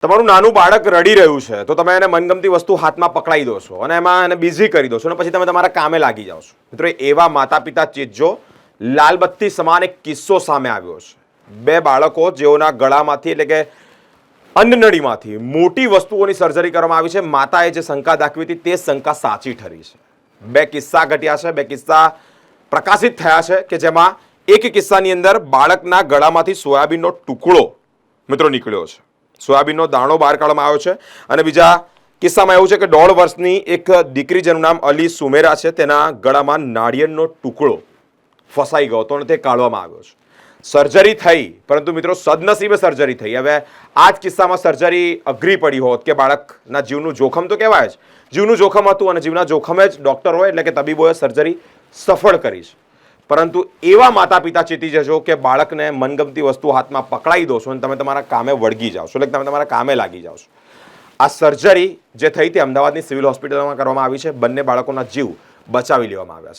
તમારું નાનું બાળક રડી રહ્યું છે તો તમે એને મનગમતી વસ્તુ હાથમાં પકડાઈ દો છો અને એમાં એને બિઝી કરી દો છો અને પછી તમે તમારા કામે લાગી જાઓ છો. મિત્રો, એવા માતા પિતા ચેતજો. લાલબત્તી સમાન એક કિસ્સો સામે આવ્યો છે. બે બાળકો જેઓના ગળામાંથી એટલે કે અન્નનળીમાંથી મોટી વસ્તુઓની સર્જરી કરવામાં આવી છે. માતાએ જે શંકા દાખવી હતી તે શંકા સાચી ઠરી છે. બે કિસ્સા ઘટ્યા છે, બે કિસ્સા પ્રકાશિત થયા છે કે જેમાં એક કિસ્સાની અંદર બાળકના ગળામાંથી સોયાબીનનો ટુકડો મિત્રો નીકળ્યો છે. સોયાબીનનો દાણો બહાર કાઢવામાં આવ્યો છે. અને બીજા કિસ્સામાં એવું છે કે 1.5 વર્ષની એક દીકરી જેનું નામ અલી સુમેરા છે, તેના ગળામાં નાળિયેરનો ટુકડો ફસાઈ ગયો હતો અને તે કાઢવામાં આવ્યો છે. સર્જરી થઈ, પરંતુ મિત્રો સદનસીબે સર્જરી થઈ. હવે આ જ કિસ્સામાં સર્જરી અઘરી પડી હોત કે બાળકના જીવનું જોખમ તો કહેવાય જ, જીવનું જોખમ હતું અને જીવના જોખમે જ ડોક્ટરોએ એટલે કે તબીબોએ સર્જરી સફળ કરી છે. પરંતુ એવા માતા પિતા ચેતી જજો કે બાળકને મનગમતી વસ્તુ હાથમાં પકડાઈ દો છો અને તમે તમારા કામે વળગી જાઓ છો, એટલે તમે તમારા કામે લાગી જાઓ છો. આ સર્જરી જે થઈ તે અમદાવાદની સિવિલ હોસ્પિટલમાં કરવામાં આવી છે. બંને બાળકોના જીવ બચાવી લેવામાં આવ્યા છે.